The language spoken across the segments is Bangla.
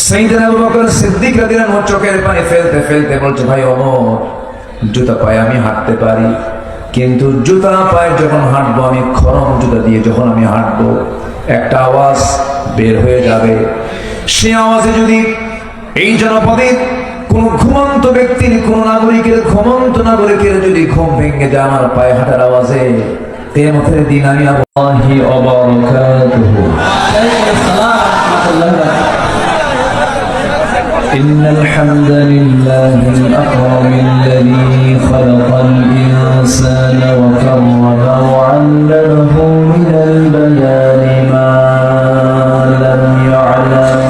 সাইয়েদনা আবু বকর সিদ্দিক রাদিয়াল্লাহু আনহু চোখের পানি ফেলতে ফেলতে বলছে, ভাই ওমর, জুতা পায়ে আমি হাঁটতে পারি, কিন্তু জুতা পায়ে যখন হাঁটবো, আমি খরম জুতা দিয়ে যখন আমি হাঁটবো, একটা আওয়াজ বের হয়ে যাবে। সেই আওয়াজে যদি এই জনপদে কোন ঘুমন্ত ব্যক্তির, কোন নাগরিকের, ঘুমন্ত নাগরিকের যদি ঘুম ভেঙে যায় আমার পায়ে হাঁটার আওয়াজে, কিয়ামতের দিন আমি আল্লাহি ওয়া বারাকাতুহু إن الحمد لله الأكرم الذي خلق الإنسان وكرمه وعلمه من البيان ما لم يعلم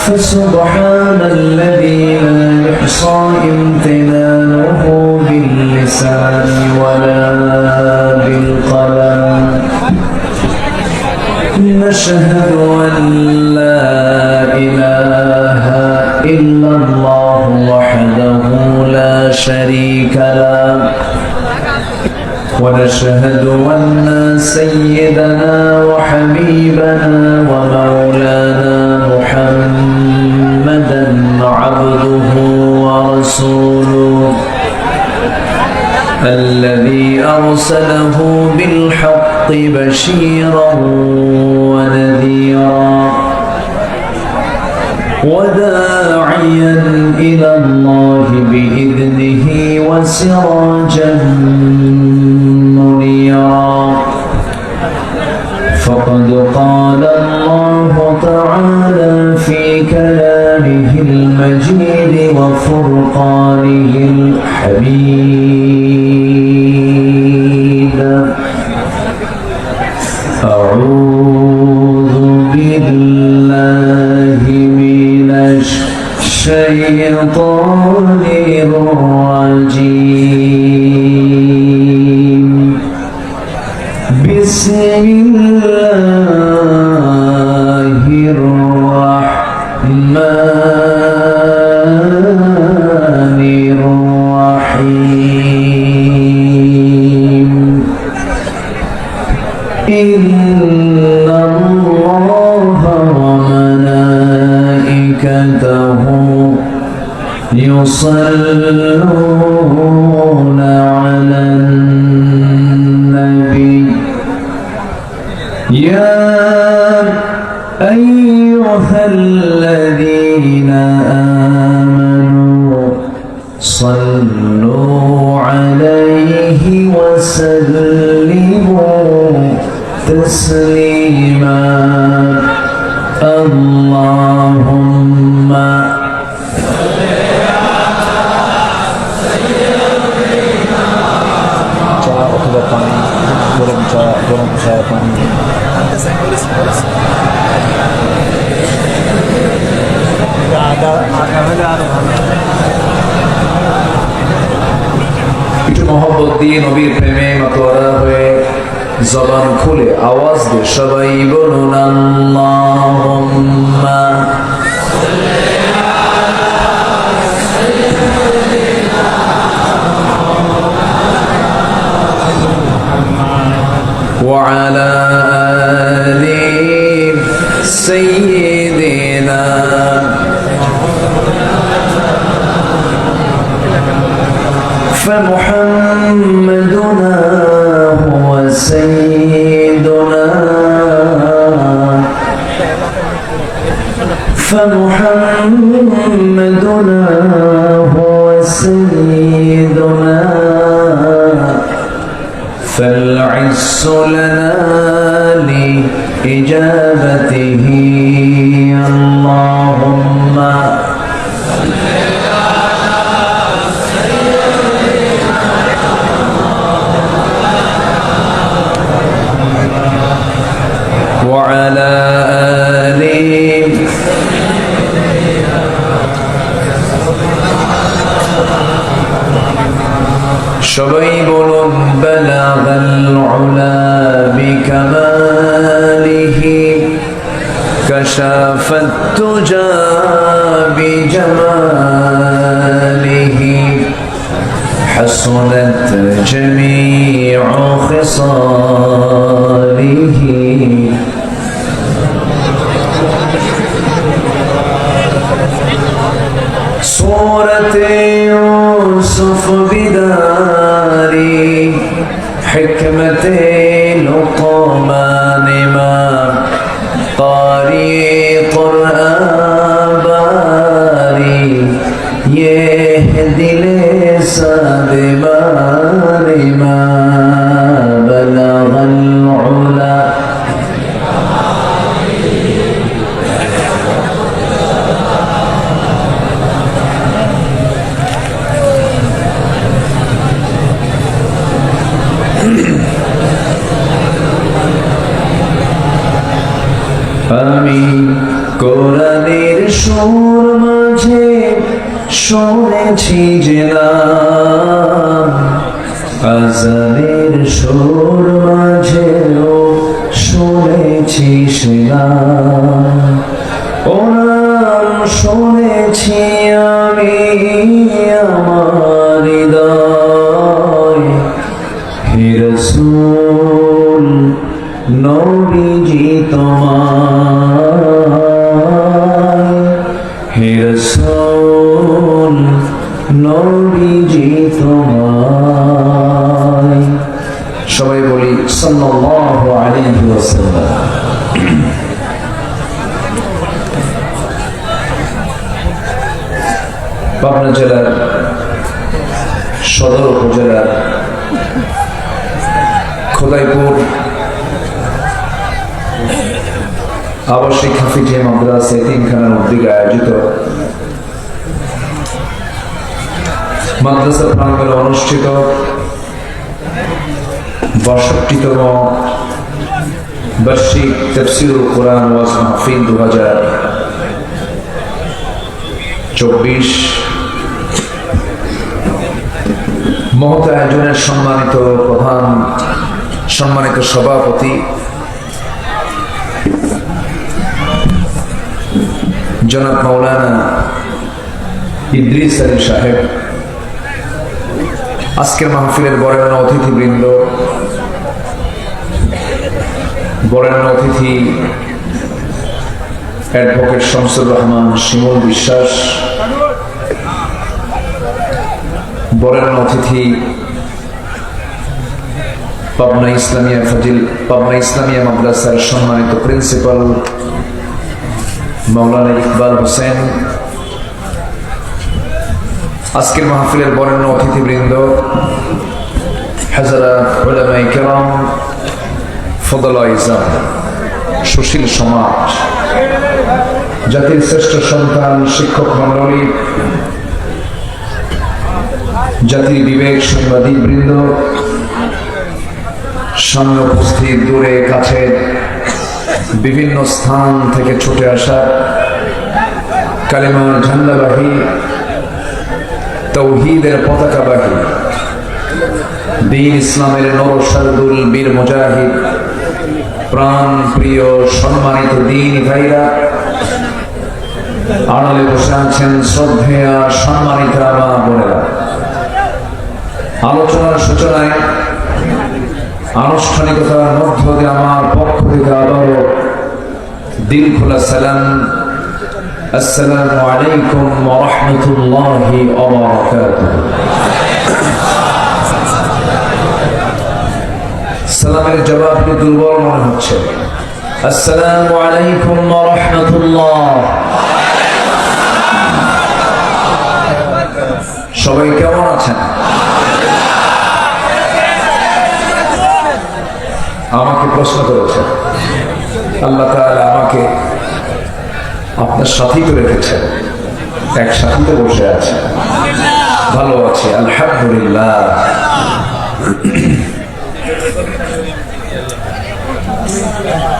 فسبحان الذي لا يحصى امتنانه باللسان ولا بالقلم نشهد أن لا إله إلا الله وحده لا شريك له ونشهد أن سيدنا وحبيبنا ومولانا محمدا عبده ورسوله الذي أرسله بالحق بشيرا ونذيرا وداعيا إلى الله بإذنه وسراجا منيرا فقد قال الله تعالى في كلامه المجيد وفرقانه الحميد أعوذ بالله من الشيطان الرجيم بسم الله الرحمن الرحيم إن الله وملائكته يصلون على النبي يا أيها الذين آمنوا صلوا عليه وسلموا تسليما اللهم একটু মহব্বত দিয়ে নবীর প্রেমে মাতোয়ারা হয়ে জবান খুলে আওয়াজ দিয়ে সবাই বলুন আল্লাহুম্মা وعلى آل سيدنا فمحمدنا هو سيدنا فمحمدنا هو سيدنا فالعز لنا لإجابته اللهم وعلى آله সবাই বলুন বালাগাল উলা বিকামালিহি কাশাফাত তুজা বিজামালিহি حسنت جميع خصاله আমি কোরআনের সুর মাঝে শুনেছি যে নাম, আজানের সুর মাঝেও শুনেছি সে নাম। ও নাম শুনেছি আমি আমার হৃদয়, হে রাসূল নবীজি তোমায়, হে রাসূল নবীজি তোমায়। সবাই বলি সাল্লাল্লাহু আলাইহি ওয়াসাল্লাম। পাবনা জেলার সদর উপজেলার খোদাইপুর আবাসিক হাফিজিয়া মাদ্রাসা এতিমখানার উদ্যোগে আয়োজিত মাদ্রাসা প্রাঙ্গণে অনুষ্ঠিত ৬২তম বার্ষিক তাফসীরুল কোরআন ওয়াজ মাহফিল ২০২৪ মহৎ আয়োজনের সম্মানিত সভাপতি জনাব মাওলানা ইদ্রিস আলী সাহেব, আজকের মাহফিলের বরেণ্য অতিথিবৃন্দ, বরেণ্য অতিথি অ্যাডভোকেট শামসুর রহমান শিমুল বিশ্বাস, বরেণ্য অতিথি পাবনা ইসলামিয়া মাদ্রাসার সম্মানিত প্রিন্সিপাল মাওলানা ইকবাল হোসেন, আজকের মাহফিলের বরেণ্য অতিথিবৃন্দ, হাজরাত উলামায়ে কেরাম, ফদলায়ে ইজাম, সুশীল সমাজ, জাতির শ্রেষ্ঠ সন্তান, শিক্ষক মণ্ডলী, জাতির বিবেক সাংবাদিক বৃন্দ, সামনে উপস্থিত, দূরে কাছে বিভিন্ন স্থান থেকে ছুটে আসা কালেমার ঝান্ডাবাহী, তাওহীদের পতাকাবাহী, দ্বীন ইসলামের নরসারদুল বীর মুজাহিদ, প্রাণ প্রিয় সম্মানিত দ্বীনি ভাইরা, আড়ালে বসে আছেন শ্রদ্ধেয়া সম্মানিত মা বোনেরা। আলোচনার সূচনায় আনুষ্ঠানিকতার মধ্য দিয়ে আমার পক্ষ থেকে আবারও দিল খোলা সালাম, আসসালামু আলাইকুম ওয়া রাহমাতুল্লাহি ওয়া বারাকাতুহু। সালামের জবাবটি দুর্বল মনে হচ্ছে। আসসালামু আলাইকুম ওয়া রাহমাতুল্লাহ। সবাই কেমন আছেন? আমাকে প্রশ্ন করেছেন, আল্লাহ তাআলা আমাকে আপনার সাথী তো রেখেছেন, এক সাথীতে বসে আছে, ভালো আছে আলহামদুলিল্লাহ।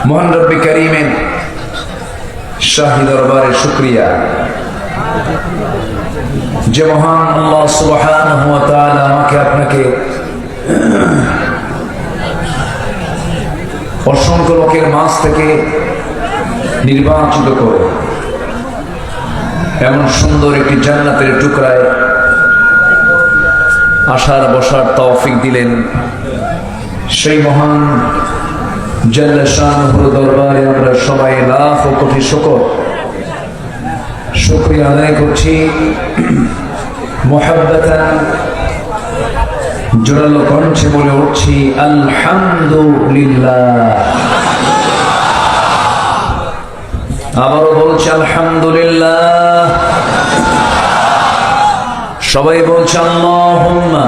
মহান রব্বি কারীমের শাহী দরবারে শুকরিয়া, যে মহান আল্লাহ সুবহানাহু ওয়া তাআলা আমাকে আপনাকে অসংখ্য লোকের মাঝ থেকে নির্বাচিত করে এমন সুন্দর একটি জান্নাতের টুকরায় আসার বসার তৌফিক দিলেন, সেই মহান জাল্লা শানুহুর দরবারে আমরা সবাই লাখ ও কোটি শুকরিয়া আদায় করছি। মুহাব্বাতান জোরালো কণ্ঠে বলে উঠছি আলহামদুলিল্লাহ। আবারও বলছি আলহামদুলিল্লাহ। সবাই বলছে আল্লাহুম্মা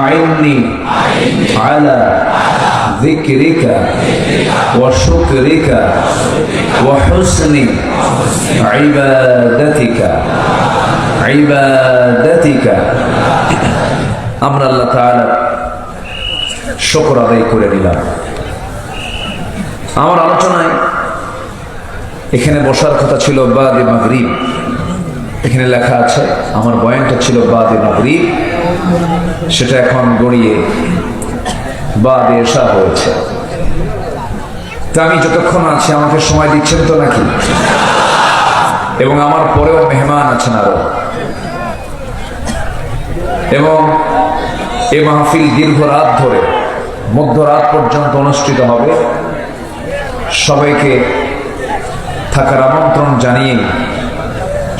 আইন্নি আলা যিকরিকা ওয়া শুকরিকা ওয়া হুসনি ইবাদাতিকা। আমরা আল্লাহ তাআলা শুকর আদায় করে নিলাম। আমার আলোচনায় এখানে বসার কথা ছিল বাদে মাগরিব, এখানে লেখা আছে আমার বয়ানটা ছিল বাদে মাগরিব, সেটা এখন গড়িয়ে বাদে এশা হয়েছে। তা আমি যতক্ষণ আছি আমাকে সময় দিচ্ছেন তো নাকি? এবং আমার পরেও মেহমান আছেন আরো, এবং এ মাহফিল দীর্ঘ রাত ধরে মধ্যরাত পর্যন্ত অনুষ্ঠিত হবে। সবাইকে থাকার আমন্ত্রণ জানিয়ে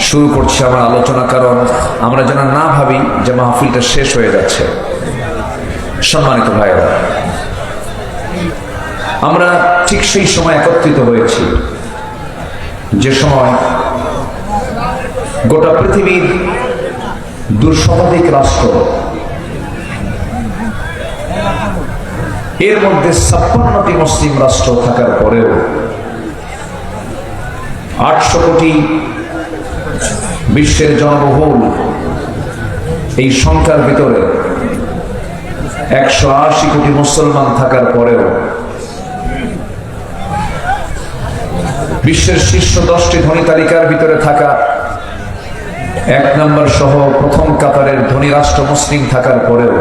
শুরু করছি আমার আলোচনা, কারণ আমরা যেন না ভাবি যে মাহফিলটা শেষ হয়ে যাচ্ছে। সম্মানিত ভাইরা, আমরা ঠিক সেই সময় একত্রিত হয়েছি যে সময় গোটা পৃথিবীর 200 শতাধিক রাষ্ট্র, এর মধ্যে 56টি মুসলিম রাষ্ট্র থাকার পরেও 800 কোটি বিশ্বের জনবহুল এই সংখ্যার ভিতরে 180 কোটি মুসলমান থাকার পরেও বিশ্বের শীর্ষ 10টি ধনী তালিকার ভিতরে থাকা 1 নম্বর সহ প্রথম কাতারের ধনী রাষ্ট্র মুসলিম থাকার পরেও,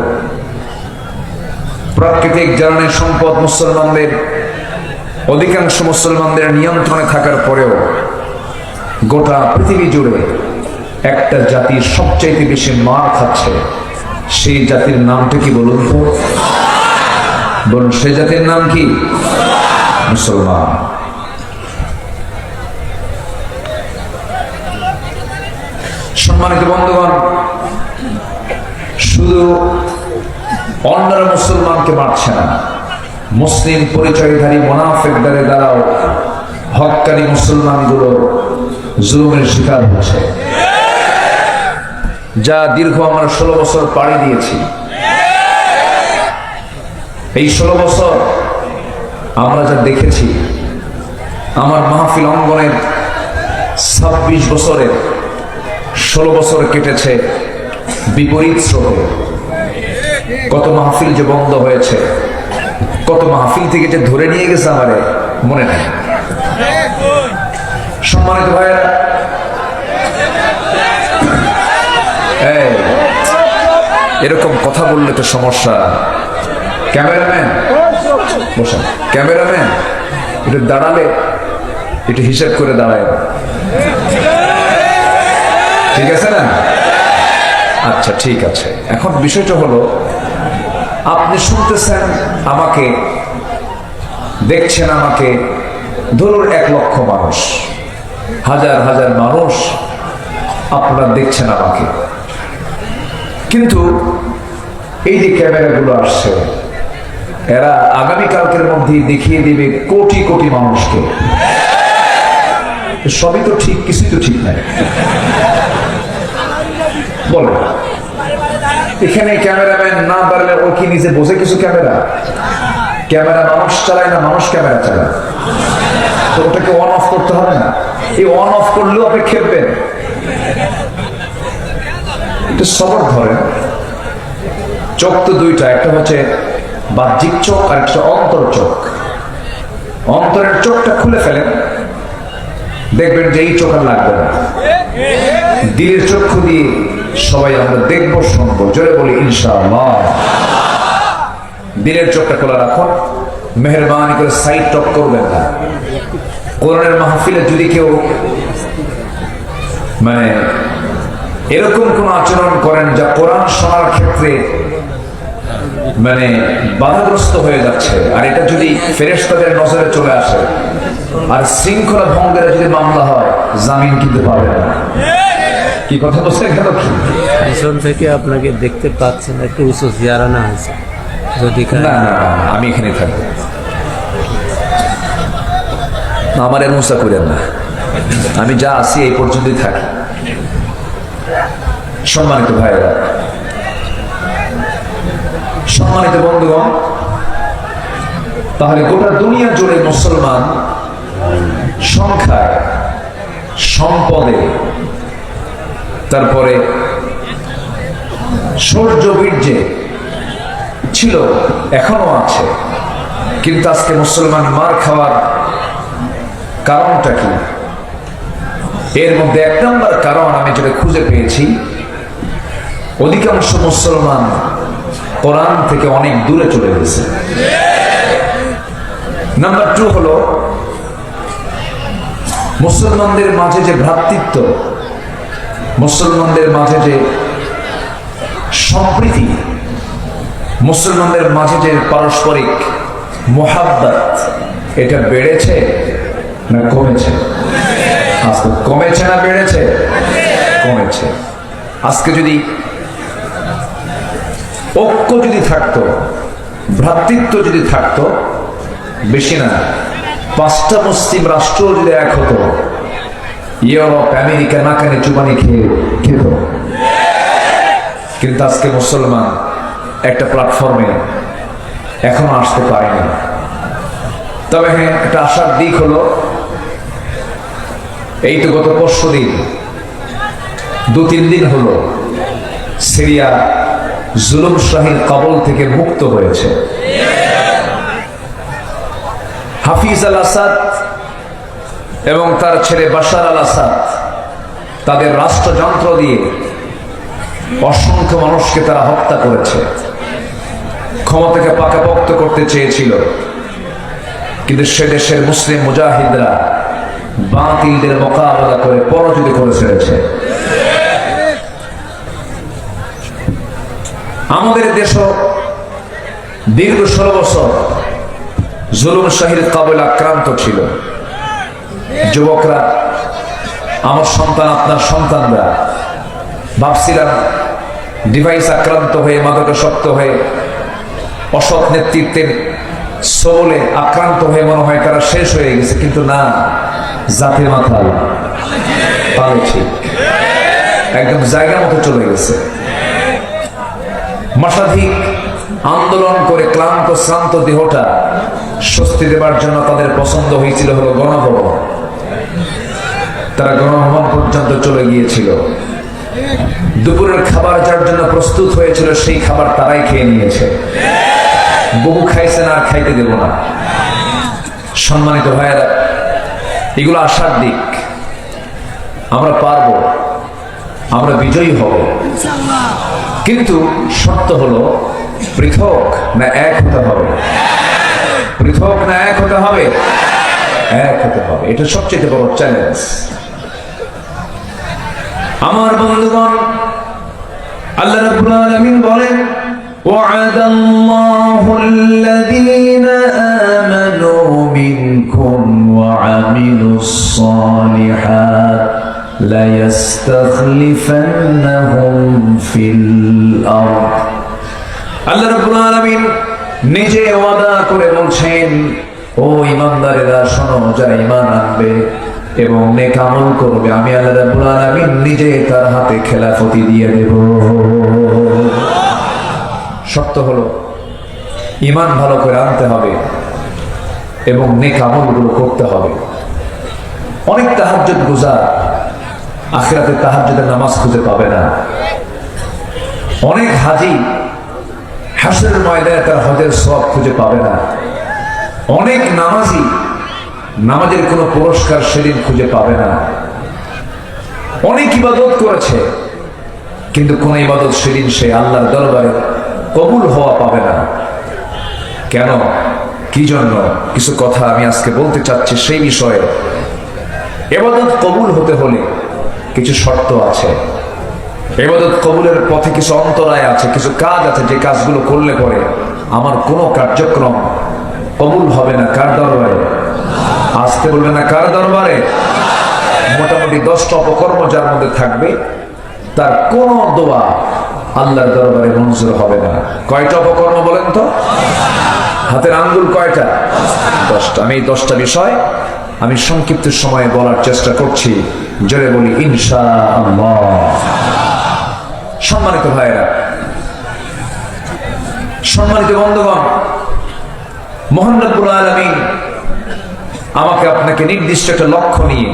প্রাকৃতিক জ্বালানি সম্পদ মুসলমানদের অধিকাংশ মুসলমানদের নিয়ন্ত্রণে থাকার পরেও গোটা পৃথিবী জুড়ে একটা জাতির সবচাইতে বেশি মার খাচ্ছে। সেই জাতির নামটা কি বলুন তো? বলুন, সেই জাতির নাম কি? মুসলমান। সম্মানিত বন্ধুগণ, শুধু অন্যরা মুসলমানকে মারছে না, মুসলিম পরিচয়ধারী মুনাফিকদের দ্বারাও হক্কানি মুসলমানগুলো জুলুমের শিকার হচ্ছে, যা দীর্ঘ আমরা 16 বছর পাড়ি দিয়েছি। এই 16 বছর আমরা যা দেখেছি, আমার মাহফিল অঙ্গনের 26 বছরের 16 বছর কেটেছে বিপরীত স্রোতে। কত মাহফিল যে বন্ধ হয়েছে, কত মাহফিল থেকে যে ধরে নিয়ে গেছে আমারে মনে নেই। সম্মানিত ভাইয়েরা, এরকম কথা বললে তো সমস্যা। ক্যামেরাম্যান বসেন, ক্যামেরাম্যান একটু দাঁড়ালে একটু হিসাব করে দাঁড়ায়, ঠিক আছে না? আচ্ছা, ঠিক আছে। এখন বিষয়টা হলো, আপনি শুনতেছেন আমাকে, দেখছেন আমাকে, ধরুন 1 লক্ষ মানুষ, হাজার হাজার মানুষ আপনারা দেখছেন আমাকে, কিন্তু এই যে ক্যামেরাগুলো আসছে, এরা আগামীকালকের মধ্যে দেখিয়ে দিবে কোটি কোটি মানুষকে। সবই তো ঠিক, কিছুই তো ঠিক নাই। বলে এখানে ক্যামেরাম্যান না পারলে ও কি নিজে বোঝে কিছু? ক্যামেরা মানুষ চালায় না, মানুষ ক্যামেরা চালায়। তো ওটাকে অন অফ করতে হবে না? এই অন অফ করলেও আপনি খেপবেন। একটু সবর ধরেন। চোখ তো দুইটা, একটা হচ্ছে বাহ্যিক চোখ আর একটা অন্তর চোখ। অন্তরের চোখটা খুলে ফেলেন, দেখবেন যে এই চোখ আর লাগবে না। দিলের চক্ষু দিয়ে সবাই আমরা দেখবো, শুনবো। জোরে বলি ইনশাআল্লাহ। দিলের চোখটা খোলা রাখুন, মেহরবানি করে সাইড টক করবেন না। কোরআনের মাহফিলে যদি কেউ এরকম কোন আচরণ করেন যা কোরআন শোনার ক্ষেত্রে বাধাগ্রস্ত হয়ে যাচ্ছে, আর এটা যদি ফেরেশতাদের নজরে চলে আসে, আর শৃঙ্খলা ভঙ্গের যদি মামলা হয়, জামিন কিন্তু পাবে না। কি কথা বলছে? পিছন থেকে আপনাকে দেখতে পাচ্ছেন, একটু উঁচু চেয়ার আনা হয়েছে। যদি না, আমি এখানে থাকবো, আমার এর মুসা করেন না, আমি যা আছি এই পর্যন্তই থাকি। সম্মানিত ভাইরা, সম্মানিত বন্ধুগণ, তাহলে গোটা দুনিয়া জুড়ে মুসলমান সংখ্যায়, সম্পদে, তারপরে শৌর্য বীর্যে ছিল, এখনো আছে। কিন্তু আজকে মুসলমান মার খাওয়ার কারণটা কি? এর মধ্যে এক নম্বর কারণ আমি যেটা খুঁজে পেয়েছি, অধিকাংশ মুসলমান কোরআন থেকে অনেক দূরে চলে গেছে। নাম্বার 2 হলো মুসলমানদের মাঝে যে ভ্রাতৃত্ব, মুসলমানদের মাঝে যে সম্প্রীতি, মুসলমানদের মাঝে যে পারস্পরিক মোহাব্বত, এটা বেড়েছে না কমেছে? আজকে কমেছে না বেড়েছে? কমেছে। আজকে যদি ঐক্য যদি থাকতো, ভ্রাতৃত্ব যদি থাকতো, বেশি না 5টা মুসলিম রাষ্ট্র যদি এক হতো, ইউরোপ আমেরিকা নাকানি চুবানি খেয়ে খেত। কিন্তু আজকে মুসলমান একটা প্ল্যাটফর্মে এখনো আসতে পারেনি। তবে হ্যাঁ, একটা আশার দিক হলো, এই তো গত পরশুদিন 2-3 দিন হলো সিরিয়া জুলুম শাহীর কবল থেকে মুক্ত হয়েছে। হাফিজ আল আসাদ এবং তার ছেলে বাশার আল আসাদ তাদের রাষ্ট্রযন্ত্র দিয়ে অসংখ্য মানুষকে তারা হত্যা করেছে। ক্ষমতাকে পাকাপোক্ত করতে চেয়েছিল, কিন্তু সে দেশের মুসলিম মুজাহিদরা বাতিলদের মোকাবেলা করে পরাজিত করে ছেড়েছে। আমাদের দেশও দীর্ঘ 16 বছর জুলুম শাহীর কবলে আক্রান্ত ছিল। যুবকরা, আমার সন্তান, আপনার সন্তানরা ভাবছিলাম ডিভাইস আক্রান্ত হয়ে, মাদকাসক্ত হয়ে, অসৎ নেতৃত্বের সবলে আক্রান্ত হয়ে মনে হয় তারা শেষ হয়ে গেছে, কিন্তু না, জাতির মাথা পালে ঠিক একদম জায়গা মতো চলে গেছে। মাসাধিক আন্দোলন করে ক্লান্ত শ্রান্ত দেহটা স্বস্তি দেবার জন্য তাদের পছন্দ হয়েছিল হলো গণভবন। তারা গণভবন পর্যন্ত চলে গিয়েছিল। দুপুরের খাবার যার জন্য প্রস্তুত হয়েছিল, সেই খাবার তারাই খেয়ে নিয়েছে। বহু খাইছেন, আর খাইতে দেব না। সম্মানিত ভাইয়েরা, এগুলো আশার দিক। আমরা পারবো, আমরা বিজয়ী হব, কিন্তু শর্ত হলো পৃথক না এক হতে হবে। পৃথক না এক হতে হবে? এক হতে হবে। এটা সবচেয়ে বড় চ্যালেঞ্জ। আমার বন্ধুগণ, আল্লাহ রাব্বুল আলামিন বলেন, وعد الله الذين آمنوا منكم وعملوا الصالحات ليستخلفنهم في الأرض। আল্লাহ রাব্বুল আলামিন নিজে ওয়াদা করে বলছেন, ও ঈমানদারেরা শোনো, যারা ঈমান আনবে এবং নেক আমল করবে, আমি আল্লাহ রাব্বুল আলামিন নিজে তার হাতে খেলাফতি দিয়ে দেব। শর্ত হলো ঈমান ভালো করে আনতে হবে এবং নেক আমলগুলো করতে হবে। অনেক তাহাজ্জুদ গুজার আখিরাতে তাহাজ্জুদের নামাজ খুঁজে পাবে না। অনেক হাজী হাসরের ময়দানে তার হজের সওয়াব খুঁজে পাবে না। অনেক নামাজি নামাজের কোনো পুরস্কার সেদিন খুঁজে পাবে না। অনেক ইবাদত করেছে, কিন্তু কোন ইবাদত সেদিন সে আল্লাহর দরবারে কবুল হওয়া পাবে না। কেন, কি জন্য? কিছু কথা আমি আজকে বলতে চাচ্ছি সেই বিষয়ে। ইবাদত কবুল হতে হলে কিছু শর্ত আছে। ইবাদত কবুলের পথে কিছু অন্তরায় আছে, কিছু কাজ আছে, যে কাজগুলো করলে পরে আমার কোনো কার্যক্রম কবুল হবে না। কার দরবারে? আসতে বলবে না, কার দরবারে? মোটামুটি 10টা অপকর্ম যার মধ্যে থাকবে, তার কোন দোয়া আল্লাহর দরবারে মঞ্জুর হবে না। কয়টা অপকর্ম বলেন তো? হাতের আঙ্গুল কয়টা? 10টা। আমি এই 10টা বিষয় আমি সংক্ষিপ্ত সময়ে বলার চেষ্টা করছি। জোরে বলি ইনশাআল্লাহ। সম্মানিত ভাইয়েরা, সম্মানিত বন্ধুগণ, মহান রব্বুল আলামিন আমাকে আপনাকে নির্দিষ্ট একটা লক্ষ্য নিয়ে,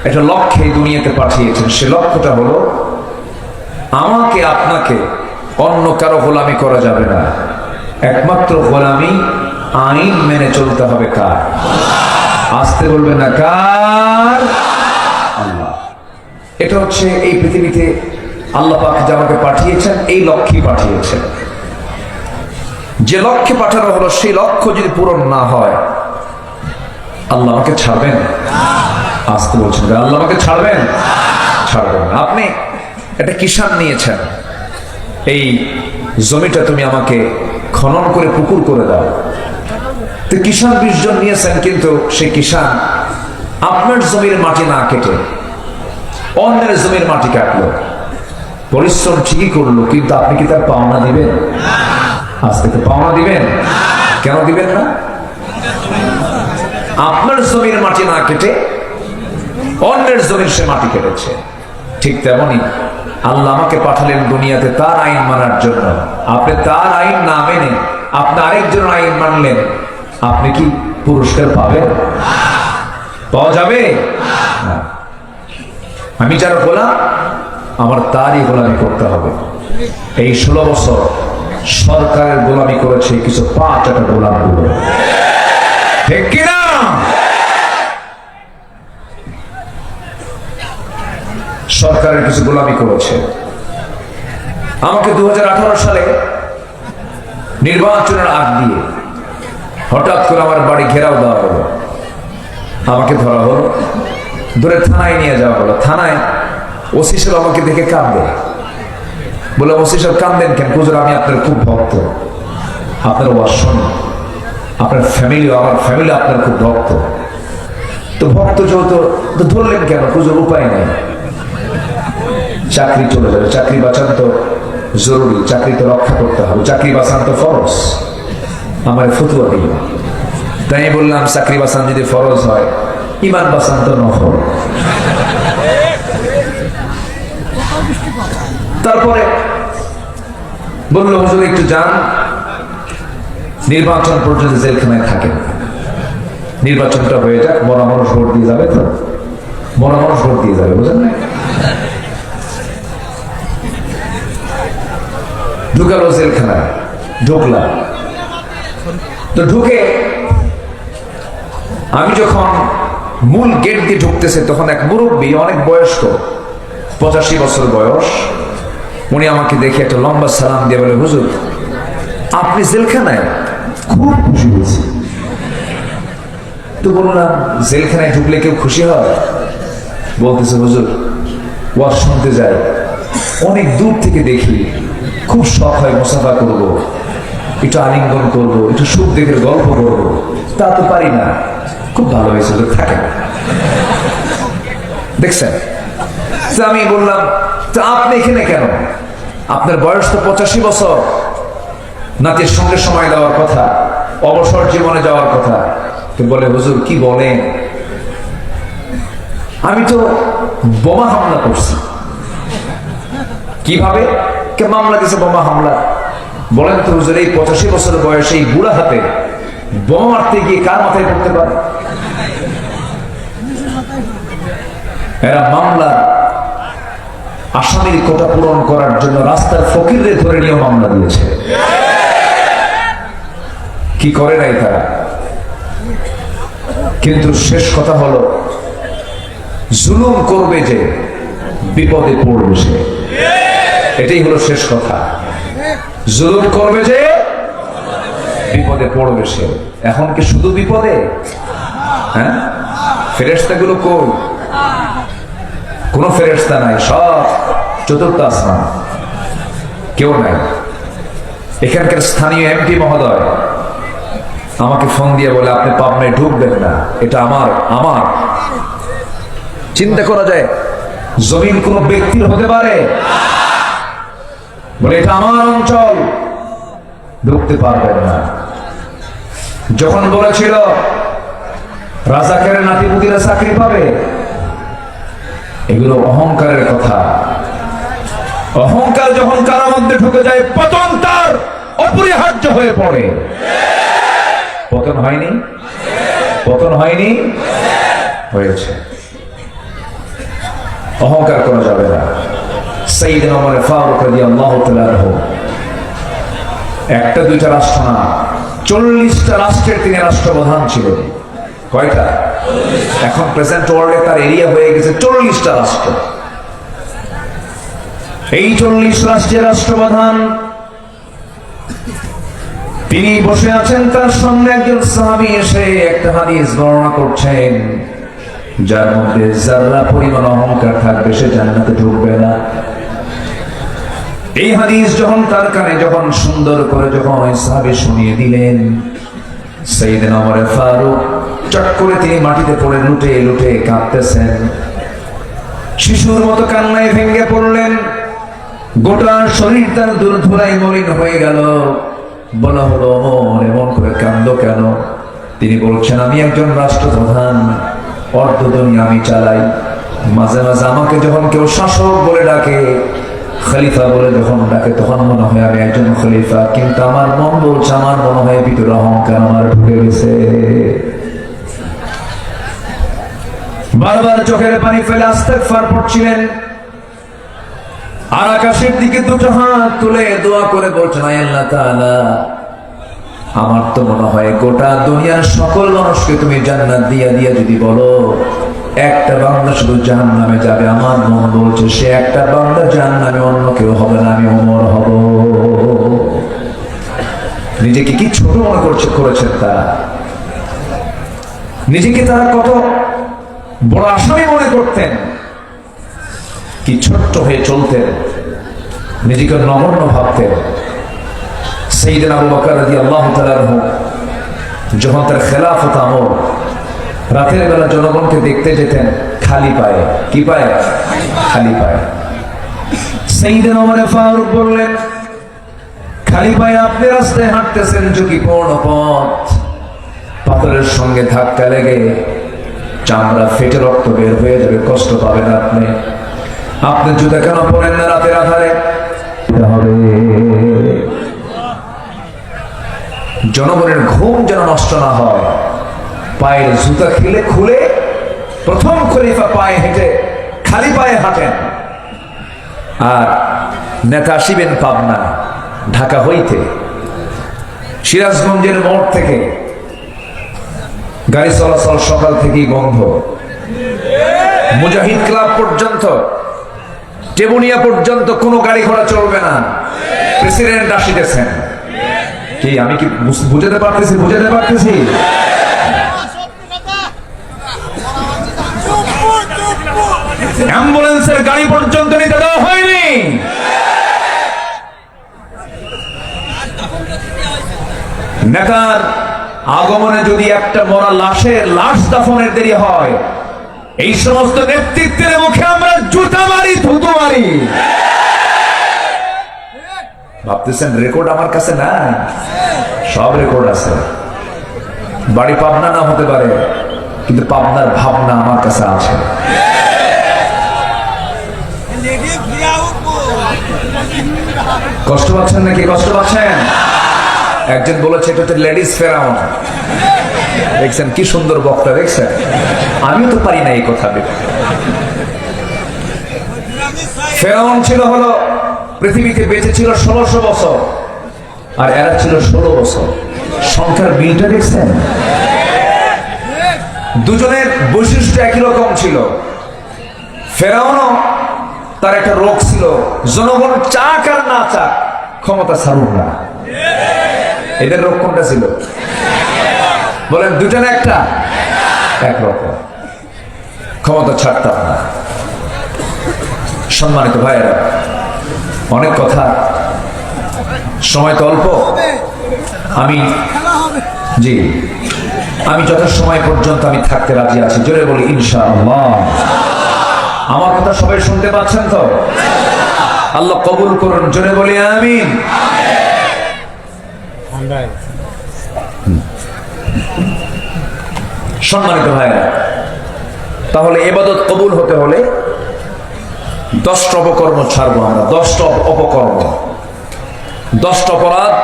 একটা লক্ষ্যে দুনিয়াতে পাঠিয়েছেন। সে লক্ষ্যটা হলো, আমাকে আপনাকে অন্য কারো গোলামি করা যাবে না। একমাত্র গোলামি আইন মেনে চলতে হবে কার? আসতে বলবেন না, কার? আল্লাহ। এটা হচ্ছে এই পৃথিবীতে আল্লাহ পাক যে আমাকে পাঠিয়েছেন, এই লক্ষ্যে পাঠিয়েছেন। যে লক্ষ্যে পাঠানো হলো সেই লক্ষ্য যদি পূরণ না হয়, আল্লাহ আমাকে ছাড়বেন? আসতে বলছেন, আল্লাহ আমাকে ছাড়বেন? ছাড়বেন না। আপনি একটা কিষান নিয়েছেন, এই জমিটা তুমি আমাকে খনন করে পুকুর করে দাও। তো কিষান 20 জন নিয়েছেন, কিন্তু সেই কিষান আপনার জমির মাটি না কেটে অন্যের জমির মাটি কাটলো। পরিশ্রম ঠিকই করলো, কিন্তু আপনি কি তার পাওনা দিবেন? আজ থেকে পাওনা দিবেন? কেন দিবেন না? আপনার জমির মাটি না কেটে অন্যের জমির সে মাটি কেটেছে। ঠিক তেমনি আল্লাহ আমাকে পাঠালেন দুনিয়াতে তার আইন মানার জন্য। আপনি তার আইন না মেনে আপনি আরেকজন আইন মানলেন, আপনি কি পুরস্কার পাবেন? পাওয়া যাবে না। আমি যার গোলাম, আমার তারই গোলামি করতে হবে। এই 16 বছর সরকারের গোলামি করেছে কিছু 5 গোলাম গুলো, ঠিক কিনা? সরকারের কিছু গোলামি করেছে। আমাকে 2018 সালে নির্বাচনের আগ দিয়ে হঠাৎ করে আমার বাড়ি ঘেরাও দেওয়া হলো। আমাকে ধরা হলো, ধরে থানায় নিয়ে যাওয়া হলো। থানায় ওসি সাহেব আমাকে দেখে কাঁদবে, বলে ওসি সাহেব কাঁদবেন কেন? হুজুর, আমি আপনার খুব ভক্ত, আপনার ওয়াজ শুনি, আপনার ফ্যামিলি, আমার ফ্যামিলি আপনার খুব ভক্ত। তো ভক্ত যেহেতু, তো ধরলেন কেন? হুজুর, উপায় নেই, চাকরি চলে যাবে, চাকরি বাঁচান তো জরুরি, চাকরি তো রক্ষা করতে হবে, চাকরি বাঁচান তো ফরজ। আমার ফতুয়া দিল। তাই বললাম, চাকরি বাঁচান যদি ফরজ হয়, ইমান বাঁচান তো নফল। তারপরে বললো, হুজুর একটু যান, নির্বাচন পর্যন্ত জেলখানায় থাকেন, নির্বাচনটা হয়ে যাক, মরা মানুষ ভোট দিয়ে যাবে, তো মরা মানুষ ভোট দিয়ে যাবে, বুঝলেন না? ঢুকালো জেলখানায়, ঢুকলাম। তো ঢুকে আমি যখন মূল গেট দিয়ে ঢুকতেছে, তখন এক মুরব্বী, অনেক বয়স্ক, 85 বছর বয়স, উনি আমাকে দেখে একটা লম্বা সালাম দিয়ে বলে, হুজুর আপনি জেলখানায়? খুব খুশি হয়েছি। তো বললাম, জেলখানায় ঢুকলে কেউ খুশি হয়? বলতেছে, হুজুর ওয়াজ শুনতে যাই, অনেক দূর থেকে দেখি, খুব শখ হয় মুসাফা করবো, একটু আলিঙ্গন করবো, একটু সুখ দেখে গল্প করবো, তা তো পারি না। খুব ভালো হয়েছে, থাকেন। দেখছেন? আমি বললাম, তা আপনি এখানে কেন? আপনার বয়স তো 85 বছর, নাতির সঙ্গে সময় দেওয়ার কথা, অবসর জীবনে যাওয়ার কথা। তো বলে, হুজুর কি বলেন, আমি তো বোমা হামলা করছি। কিভাবে? কে মামলা দিয়েছে? বোমা হামলা। বলেন তো হুজুর, এই 85 বছর বয়সে এই বুড়া হাতে বোমা মারতে গিয়ে কার মাথায় পড়তে পারে? এরা মামলা আসামির কোটা পূরণ করার জন্য রাস্তার ফকিরদের ধরে নিয়ে মামলা দিয়েছে। কি করে নাই তারা? কিন্তু শেষ কথা হলো, জুলুম করবে যে বিপদে পড়বে সে, এটাই হলো শেষ কথা। জুলুম করবে যে বিপদে পড়বে সে। এখন কি শুধু বিপদে? হ্যাঁ, ফেরেশতাগুলো কই? কোন ফেরেশতা নাই, সব চতুর্থ আসমান, কেউ নাই। এখানকার স্থানীয় এমপি মহোদয় আমাকে ফোন দিয়ে বলে, আপনি পাবনায় ঢুকবেন না, এটা আমার। চিন্তা করা যায়, জমিন কোন ব্যক্তির হতে পারে? বলে এটা আমার অঞ্চল, ঢুকতে পারবেন না। যখন বলেছিল রাজাকের নাতিপুতিরা চাকরি পাবে, এগুলো অহংকারের কথা। অহংকার যখন কারোর মধ্যে ঢুকে যায়, পতন তার অপরিহার্য হয়ে পড়ে। পতন হয়নি? পতন হয়নি? হয়েছে। অহংকার করা যাবে না। সাইয়েদনা ওমর ফারুক রাদিয়াল্লাহু তাআলা আনহু একটা দুইটা রাষ্ট্র না, 40টা রাষ্ট্রের তিনি রাষ্ট্রপ্রধান ছিলেন। কয়টা? এখন প্রেজেন্ট ওয়ার্ল্ডে তার এরিয়া হয়ে গেছে 40টা রাষ্ট্র। এই 40 রাষ্ট্রের রাষ্ট্রপ্রধান তিনি বসে আছেন, তার সামনে একজন সাহাবী এসে একটা হাদিস বর্ণনা করছেন, যার মধ্যে যারা পরিমাণ অহংকার থাকবে সে জান্নাতে ঢুকবে না। এই হাদিস যখন তার কানে যখন সুন্দর করে যখন ওই সাহাবী শুনিয়ে দিলেন, সাইয়েদনা ওমর ফারুক চট করে তিনি মাটিতে পড়ে লুটে লুটে কাঁদতেছেন, শিশুর মতো কান্নায় ভেঙে পড়লেন। গোটা শরীর তার দুর্ধুরাই মলিন হয়ে গেল। বলা হলো, ওমর এমন করে কান্দো কেন? তিনি বলছেন, আমি একজন রাষ্ট্রপ্রধান, অর্ধ দুনিয়া আমি চালাই। মাঝে মাঝে আমাকে যখন কেউ শাসক বলে ডাকে, খলিফা বলে যখন ডাকে, তখন মনে হয় আমি একজন খলিফা, কিন্তু আমার মন বলছে, আমার মনে হয় ভিতরে অহংকার আমার ঢুকে গেছে। বারবার চোখের পানি ফেলে ইস্তেগফার পড়ছিলেন, আর আকাশের দিকে দুটো হাত তুলে দোয়া করে বলছেন, আল্লাহ তাআলা, আমার তো মনে হয় গোটা দুনিয়ার সকল মানুষকে তুমি জান্নাত দিয়া দিয়া যদি বলো একটা বান্দা শুধু জাহান্নামে যাবে, আমার মন বলছে সে একটা বান্দা জাহান্নামে, অন্য কেউ হবে না, আমি ওমর হব। নিজেকে কি ছোট মনে করেছেন তারা? নিজেকে তারা কত বড় আসামি মনে করতেন, কি ছোট্ট হয়ে চলতেন, নিজেকে নগণ্য ভাবতেন। সাইয়েদনা আবু বকর রাদিয়াল্লাহু তাআলা আনহু যখন তার খেলাফত আমল, রাতের বেলা জনগণকে দেখতে যেতেন খালি পায়ে। কি পায়ে? খালি পায়ে। সাইয়েদনা ওমর ফারুক বললেন, খালি পায়ে আপনি রাস্তায় হাঁটতেছেন, ঝুঁকিপূর্ণ পথ, পাথরের সঙ্গে ধাক্কা লেগে চামড়া ফেটে রক্ত বের হয়ে যাবে, কষ্ট পাবেন আপনি। আপনি জুতা কেন পরেন না রাতের আধারে? জনগণের ঘুম যেন নষ্ট না হয়, পায়ের জুতা খুলে প্রথম খলিফা পায়ে হেঁটে খালি পায়ে হাঁটেন। আর নেতা আসিবেন পাবনা, ঢাকা হইতে, সিরাজগঞ্জের মোড় থেকে গাড়ি চলাচল সকাল থেকেই বন্ধ। মুজাহিদ ক্লাব পর্যন্ত, টেবুনিয়া পর্যন্ত কোনো গাড়ি ঘোড়া চলবে না। প্রেসিডেন্ট আসিতেছেন। কি আমি কি বুঝাতে পারতেছি? অ্যাম্বুলেন্সের গাড়ি পর্যন্ত নিতে দেওয়া হয়নি। নেতার আগমনে যদি একটা মরা লাশ দাফনের দেরি হয়, এই সমস্ত নেতৃত্বের মুখে আমরা জুতা মারি, থুতু মারি। ভাবতেছেন রেকর্ড আমার কাছে নাই? সব রেকর্ড আছে। বাড়ি পাবনা না হতে পারে, কিন্তু পাবনার ভাবনা আমার কাছে আছে। কষ্ট পাচ্ছেন নাকি? কষ্ট পাচ্ছেন? একজন বলেছে এটা হচ্ছে লেডিস ফেরাউন। দেখছেন কি সুন্দর বক্তা, দেখছেন? আমিও তো পারি না এই কথা। ফেরাউন ছিল হলো পৃথিবীতে বেঁচে ছিল 1600 বছর, আর এরা ছিল 16 বছর। সংখ্যার মিলটা দেখছেন? দুজনের বৈশিষ্ট্য একই রকম ছিল। ফেরাউনও তার একটা রোগ ছিল, জনগণ চাক আর না চাক ক্ষমতা ছাড়ুক না। এদের রোগ কোনটা ছিল? বলেন দুটা না একটা? একরকম, ক্ষমতা ছাড়তাম না। সম্মানিত ভাইয়েরা, অনেক কথা, সময় তো অল্প। আমি যত সময় পর্যন্ত আমি থাকতে রাজি আছি। জোরে বলি ইনশাআল্লাহ। আমার কথা সবাই শুনতে পাচ্ছেন তো? আল্লাহ কবুল করুন। জোরে বলি আমিন। সম্মানিত ভাইয়েরা, তাহলে ইবাদত কবুল হতে হলে 10টা অপকর্ম ছাড়বো আমরা। 10টা অপকর্ম, 10টা অপরাধ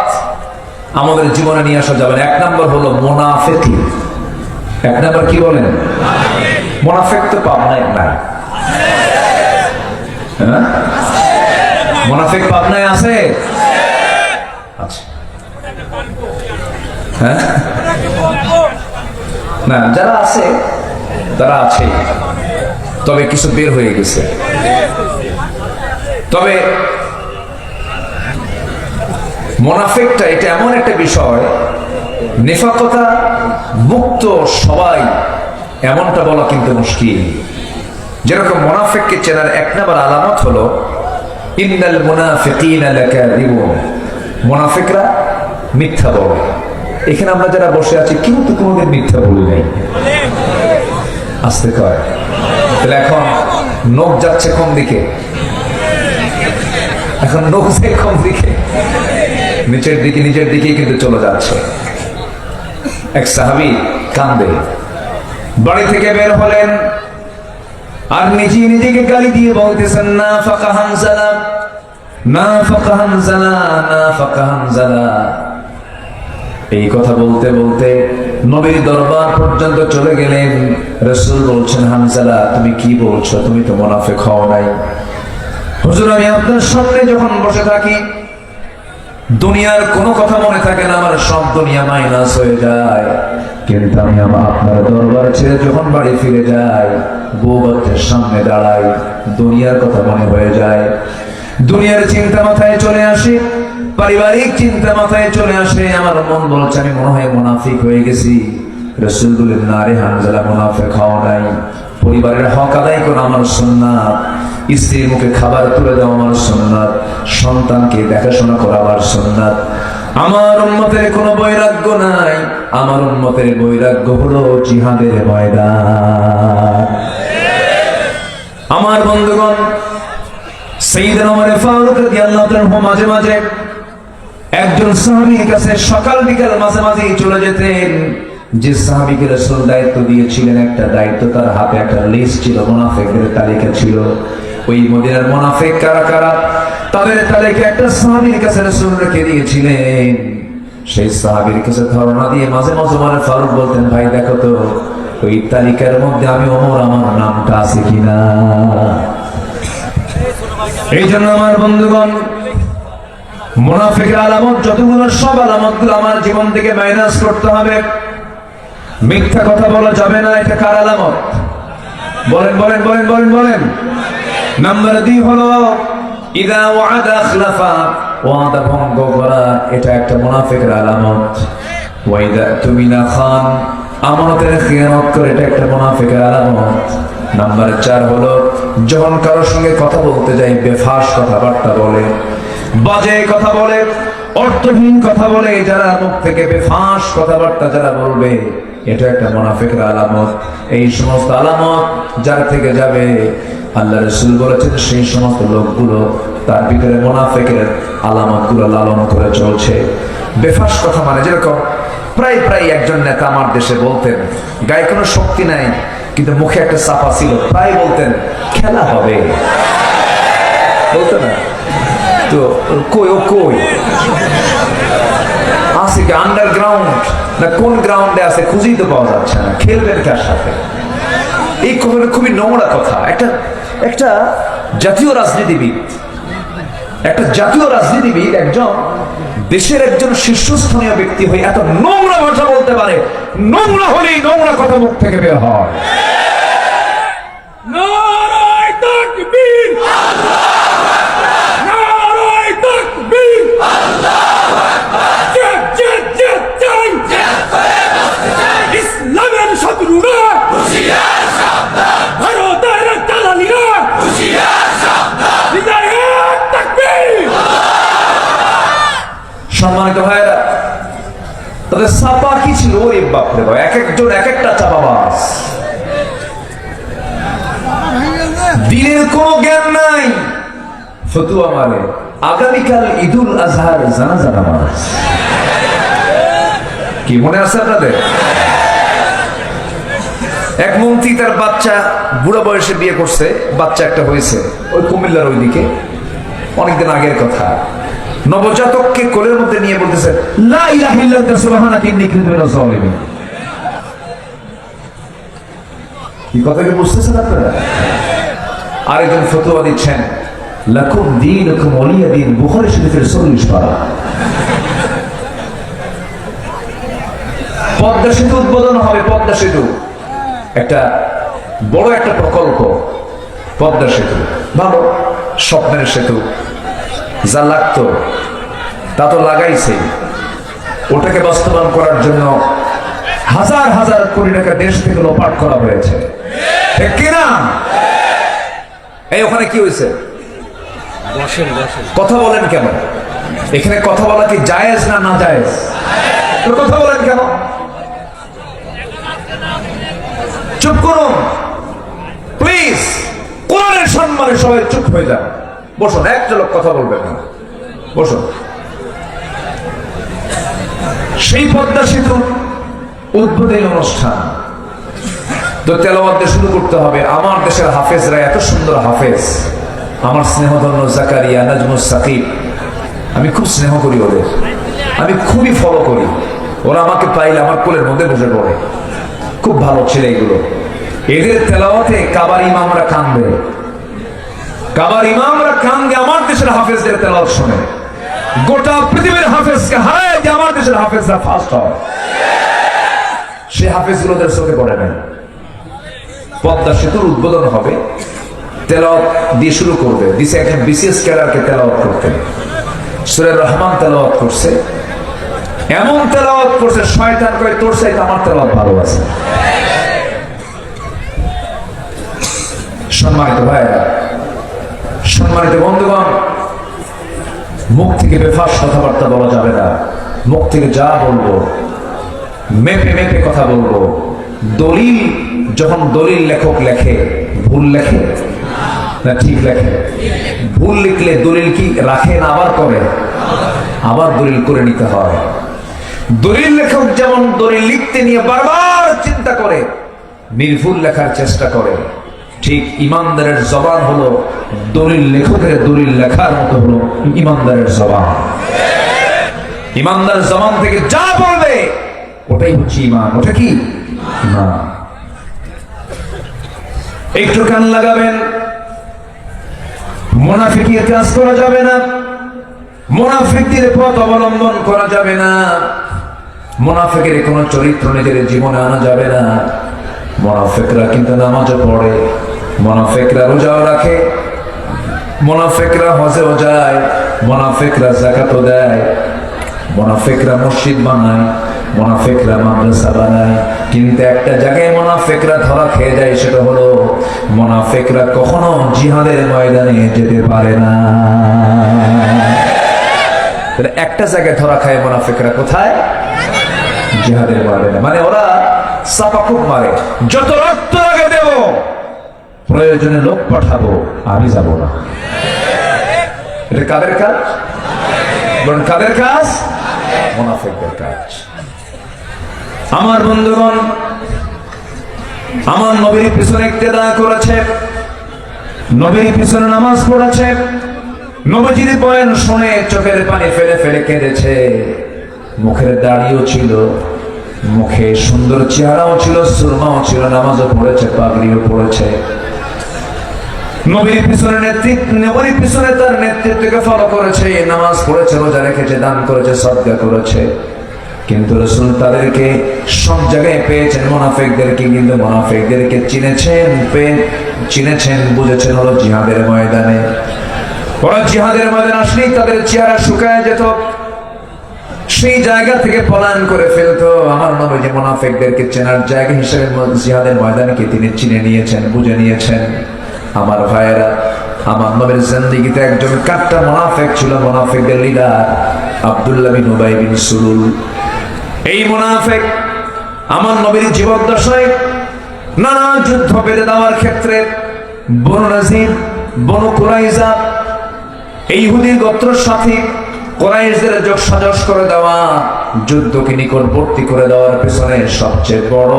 আমাদের জীবনে নিয়ে আসা যাবে না। 1 নম্বর হলো মুনাফিকি। 1 নম্বর কি বলেন? মুনাফিক তো পাবনায় নাই। মুনাফিক পাবনায় আছে? আচ্ছা, হ্যাঁ, না যারা আছে তারা আছে, তবে কিছু বের হয়ে গেছে। তবে মুনাফিকটা এটা এমন একটা বিষয়, নিফাকতা মুক্ত সবাই এমনটা বলা কিন্তু মুশকিল। যেরকম মুনাফিককে চেনার এক নম্বর আলামত হলো ইন্নাল মুনাফিকিনা লাকাযিবুন, মুনাফিকরা মিথ্যা বলে। এখানে আমরা যারা বসে আছি কেউ তো কোনোদিন মিথ্যা বলি নাই, আসতে কয়। তাহলে এখন নখ যাচ্ছে কোন দিকে? এখন নখ যায় কোন দিকে? নিচের দিকে, নিচের দিকে কিন্তু চলে যাচ্ছে। এক সাহাবী কান্দে, বাড়ি থেকে বের হলেন আর নিজেকে গালি দিয়ে বলতেছেন না ফাকা হানজালা, না ফাকা হানজালা, না ফাকা হানজালা। এই কথা বলতে বলতে নবীর দরবার পর্যন্ত চলে গেলেন। রাসূল বলছেন, হানজালা তুমি কি বলছো? তুমি তো মুনাফিক হও নাই। হুজুর আমি আপনার সামনে যখন বসে থাকি দুনিয়ার কোনো কথা মনে থাকে না, আমার সব দুনিয়া মাইনাস হয়ে যায়। কিন্তু আমি আপনার দরবার ছেড়ে যখন বাড়ি ফিরে যাই, বউ বাচ্চার সামনে দাঁড়াই, দুনিয়ার কথা মনে হয়ে যায়। দুনিয়ার চিন্তা মাথায় চলে আসে, পারিবারিক চিন্তা মাথায় চলে আসে। আমার মন বলছে আমি মনে হয় মুনাফিক হয়ে গেছি। রাসূল বলেন, না রে হানজালা, মুনাফিক হও নাই। পরিবারের হক আদায় করা আমার সুন্নাত, স্ত্রীর মুখে খাবার তুলে দেওয়া আমার সুন্নাত, সন্তানকে দেখাশোনা করা আমার সুন্নাত। আমার উম্মতের কোনো বৈরাগ্য নাই, আমার উম্মতের বৈরাগ্য হলো জিহাদের ময়দান। আমার বন্ধুগণ, সাইয়েদনা ওমর ফারুক রাদিয়াল্লাহু তাআলা মাঝে মাঝে একজন সাহাবীর কাছে সকাল বিকাল মাঝে মাঝে চলে যেতেন। যে সাহাবীকে রাসূল দায়িত্ব দিয়েছিলেন, একটা দায়িত্ব তার হাতে একটা লিস্ট ছিল, মুনাফিকদের তালিকা ছিল। ওই মদিনার মুনাফিক কারা কারা তাদের তালিকা একটা সাহাবীর কাছে রাসূল রেখে দিয়েছিলেন। সেই সাহাবীর কাছে ধারণা দিয়ে মাঝে মাঝে ওমর ফারুক বলতেন, ভাই দেখো তো ওই তালিকার মধ্যে আমি ওমর আমার নামটা আছে কিনা। এই জন্য আমার বন্ধুগণ, মুনাফিকের আলামত যতগুলো সব আলামতগুলো আমার জীবন থেকে মাইনাস করতে হবে। মিথ্যা কথা বলা যাবে না, এটা কার আলামত? বলেন বলেন বলেন বলেন বলেন। নাম্বার 2 হলো ইদা ওয়াদা আখলাফা, ওয়াদা ভঙ্গ করা, এটা একটা মুনাফিকের আলামত। ওয়াইদা তুমিনা খান, আমানতের খিয়ানত করে, এটা একটা মুনাফিকের আলামত। নাম্বার 4 হলো যখন কারোর সঙ্গে কথা বলতে যাই বেফাস কথাবার্তা বলে, বাজে কথা বলে, অর্থহীন কথা বলে। যারা মুখ থেকে বেফাস কথাবার্তা যারা বলবে, এটা একটা মুনাফিকের আলামত। এই সমস্ত আলামত যার থেকে যাবে, আল্লাহ রাসূল বলেছেন সেই সমস্ত লোকগুলো তার ভিতরে মুনাফিকের আলামতগুলো লালন করে চলছে। বেফাস কথা মানে যেরকম প্রায় প্রায় একজন নেতা আমার দেশে বলতেন, গায়ে কোনো শক্তি নাই কিন্তু মুখে একটা চাপা ছিল, প্রায় বলতেন খেলা হবে, বলতো না? তো কই ও কই আছে কি আন্ডারগ্রাউন্ড না কোন গ্রাউন্ডে আছে খুঁজেই তো পাওয়া যাচ্ছে না, খেলবেন কার সাথে? এই কথাটা খুবই নোংরা কথা। একটা জাতীয় রাজনীতিবিদ, একজন দেশের একজন শীর্ষস্থানীয় ব্যক্তি হয়ে এত নোংরা ভাষা বলতে পারে? নোংরা হলেই নোংরা কথা মুখ থেকে বের হয়। নারায়ে তাকবীর, নারায়ে তাকবীর, আল্লাহু আকবার। ইসলামের শত্রুরা হুঁশিয়ার সাবধান, ভারতের দালালিরা হুঁশিয়ার সাবধান। নারায়ে তাকবীর। সম্মানিত ভাইরা, তাদের চাপা কি ছিল? ওই বাপরে বাপ, এক একজন এক একটা চাপাবাজ। দিনের কোনো জ্ঞান নাই, ফতুয়া মারে। আগামীকাল ঈদুল আজহার জানাজা নামাজ, কি মনে আছে আপনাদের? এক মন্ত্রী তার বাচ্চা বুড়া বয়সে বিয়ে করছে, বাচ্চা একটা হয়েছে ওই কুমিল্লার ওইদিকে, অনেকদিন আগের কথা। নবজাতককে কোলের মধ্যে নিয়ে বলতেছে লা ইলাহা ইল্লাল্লাহ সুবহানাকা ইন্নী কুনতু মিনাজ জালিমিন। কি কথা কি বুঝতেছেন আপনারা? আরেকজন ফতোয়া দিচ্ছেন লাকুম দীনুকুম ওয়ালিয়া দীন, বুখারী শরীফের 40 পারা। পদ্মা সেতু উদ্বোধন হবে। পদ্মা সেতু একটা বড় একটা প্রকল্প। পদ্মা সেতু ভালো, স্বপ্নের সেতু, যা লাগতো তা তো লাগাইছে। ওটাকে বাস্তবায়ন করার জন্য হাজার হাজার কোটি টাকা দেশ থেকে লোপাট করা হয়েছে, ঠিক কিনা? এই ওখানে কি হয়েছে? কথা বলেন কেন? এখানে কথা বলা কি জায়েজ না না জায়েজ? তো কথা বলেন কেন? চুপ করুন প্লিজ। কোরআনের সম্মানে সবাই চুপ হয়ে যান। বসুন, একটা লোক কথা বলবেন না, বসুন। সেই পদ্মা সেতু উদ্বোধনী অনুষ্ঠান তো তেলাওয়াত দিয়ে শুরু করতে হবে। আমার দেশের হাফেজরা এত সুন্দর হাফেজ, আমার স্নেহধন্য জাকারিয়া, নাজমুস সাকিব, আমি খুব স্নেহ করি ওদের, আমি খুবই ফলো করি। ওরা আমাকে পাইলে আমার কোলের মধ্যে বসে পড়ে। খুব ভালো ছেলে এগুলো। এদের তেলাওয়াতে কাবার ইমামরা কান্দে, কাবার ইমামরা কান্দে আমার দেশের হাফেজদের তেলাওয়াত শুনে। গোটা পৃথিবীর হাফেজকে হারায় যে আমার দেশের হাফেজরা ফার্স্ট হয়। সে হাফেজগুলোদের চোখে পড়ে না। পদ্মা সেতুর উদ্বোধন হবে, তেলাওয়াত দিয়ে শুরু করবে। দিছে একজন বিসিএস ক্যাডারকে তেলাওয়াত করতে, সূরা রহমান তেলাওয়াত করছে। এমন তেলাওয়াত করছে শয়তান কয় তোর চাইতে আমার তেলাওয়াত ভালো আছে। সম্মানিত ভাইরা, সম্মানিত বন্ধুগণ, মুখ থেকে বেফাস কথাবার্তা বলা যাবে না। মুখ থেকে যা বলবো মেপে মেপে কথা বলবো। দলিল যখন দলিল লেখক লেখে, ভুল লেখে না ঠিক লেখে? ভুল লিখলে দলিল কি রাখে না আবার করে? আবার দলিল করে নিতে হয়। দলিল লেখক যেমন দলিল লিখতে নিয়ে বারবার চিন্তা করে, নির্ভুল লেখার চেষ্টা করে, ঠিক ইমানদারের জবান হলো দলিল লেখকের দলিল লেখার মতো হলো ইমানদারের জবান। ইমানদার জবান থেকে যা বলবে ওটাই হচ্ছে ইমান। ওটা কি ইমান? একটু কান লাগাবেন। মুনাফিকের কাজ করা যাবে না, মুনাফিকদের পথ অবলম্বন করা যাবে না, মুনাফিকের কোনো চরিত্র নিজের জীবনে আনা যাবে না। মুনাফিকরা কিন্তু নামাজও পড়ে, মুনাফিকরা রোজাও রাখে, মুনাফিকরা হজেও যায়, মুনাফিকরা যাকাতও দেয়, মুনাফিকরা মসজিদ বানায়, মুনাফিকরা মাদ্রাসা বানায়। কিন্তু একটা জায়গায় মুনাফিকরা ধরা খেয়ে যায়, সেটা হলো মুনাফিকরা কখনো জিহাদের ময়দানে যেতে পারে না। একটা জায়গায় ধরা খায় মুনাফিকরা, কোথায়? জিহাদের ময়দানে। মানে ওরা চাপাকুপ মারে, যত রক্ত লাগে দেব, প্রয়োজনে লোক পাঠাবো, আমি যাব না। এটা কাদের কাজ? বলুন কাদের কাজ? মুনাফিকদের কাজ। আমার বন্ধুগণ, আমার নবীর পিছনে ইক্তেদা করেছে, নবীর পিছনে নামাজ পড়েছে, নবীজির বয়ান শুনে চোখের পানি ফেলে ফেলে কেঁদেছে। মুখের দাড়িও ছিল, মুখে সুন্দর চেহারাও ছিল, সুরমাও ছিল, নামাজও পড়েছে, পাগড়িও পড়েছে। নবীর পিছনে নবীর পিছনে তার নেতৃত্বকে ফলো করেছে, নামাজ পড়েছে, রোজা রেখেছে, দান করেছে, সদকা করেছে। কিন্তু রাসূল তাদেরকে সব জায়গায় পেয়েছেন, মুনাফিকদেরকে কিন্তু মুনাফিকদেরকে চিনেছেন, বুঝেছেন হলো জিহাদের ময়দানে। ওরা জিহাদের ময়দানে আসলেই তাদের চেহারা শুকায় যেত, সেই জায়গা থেকে পলায়ন করে ফেলতো। আমার নবী যে মুনাফিকদেরকে চেনার জায়গা হিসেবে জিহাদের ময়দানকে তিনি চিনে নিয়েছেন, বুঝে নিয়েছেন। আমার ভাইয়েরা, আমার নবীর জিন্দেগিতে একজন কাট্টা মুনাফিক ছিল, মুনাফিকদের লিডার আব্দুল্লাহ বিন উবাই বিন সুলুল। এই মুনাফিক আমার নবীর জীবদ্দশায় নানা যুদ্ধ বেঁধে দেওয়ার ক্ষেত্রে বনু নাজির, বনু কুরাইজা, এই ইহুদি গোত্রের সাথে কুরাইশদের যোগ সাজস করে দেওয়া, যুদ্ধকে নিকটবর্তী করে দেওয়ার পেছনে সবচেয়ে বড়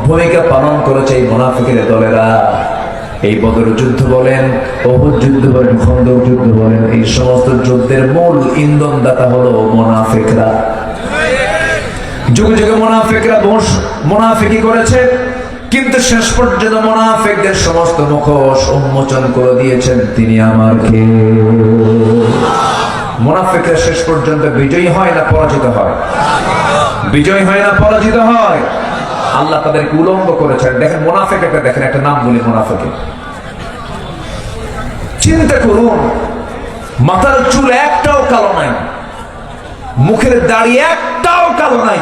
ভূমিকা পালন করেছে এই মুনাফিকের দলেরা। এই বদর যুদ্ধ বলেন, উহুদ যুদ্ধ বলেন, খন্দক যুদ্ধ বলেন, এই সমস্ত যুদ্ধের মূল ইন্ধনদাতা হলো মুনাফিকরা। যুগে যুগে মুনাফিকরা মুনাফিকি করেছে, কিন্তু শেষ পর্যন্ত মুনাফিকদের সমস্ত মুখোশ উন্মোচন করে দিয়েছেন তিনি আমার কে। মুনাফিকরা শেষ পর্যন্ত বিজয়ী হয় না পরাজিত হয়? বিজয় হয় না পরাজিত হয়। আল্লাহ তাদেরকে উলঙ্গ করেছেন। দেখেন মুনাফিককে দেখেন, একটা নাম বলি মুনাফিকে। চিন্তা করুন, মাথার চুল একটাও কালো নাই, মুখের দাড়ি একটাও কালো নাই,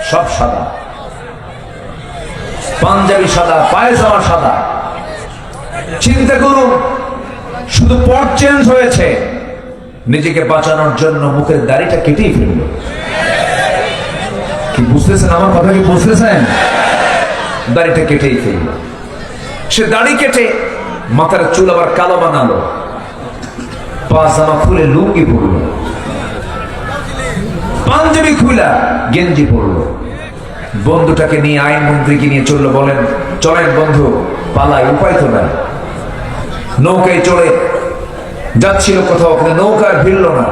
সব সাদা, পাঞ্জাবি সাদা, পায়জামা সাদা। চিন্তা করুন, শুধু পট চেঞ্জ হয়েছে, নিজেকে বাঁচানোর জন্য মুখের দাড়িটা কেটেই ফেলল। কি বুঝতেছেন আমার কথা? কি বুঝতেছেন? দাড়িটা কেটেই ফেলল। সে দাড়ি কেটে মাথার চুল আবার কালো বানালো, পাজামা খুলে লুঙ্গি পরলো, পাঞ্জাবি খুলা গেঞ্জি পরলো, বন্ধুটাকে নিয়ে আইনমন্ত্রীকে নিয়ে চললো। বলেন চলেন বন্ধু পালাই, উপায় তো নাই। নৌকায় চড়ে যাচ্ছিল কোথাও, কিন্তু নৌকার ভিড়ল না।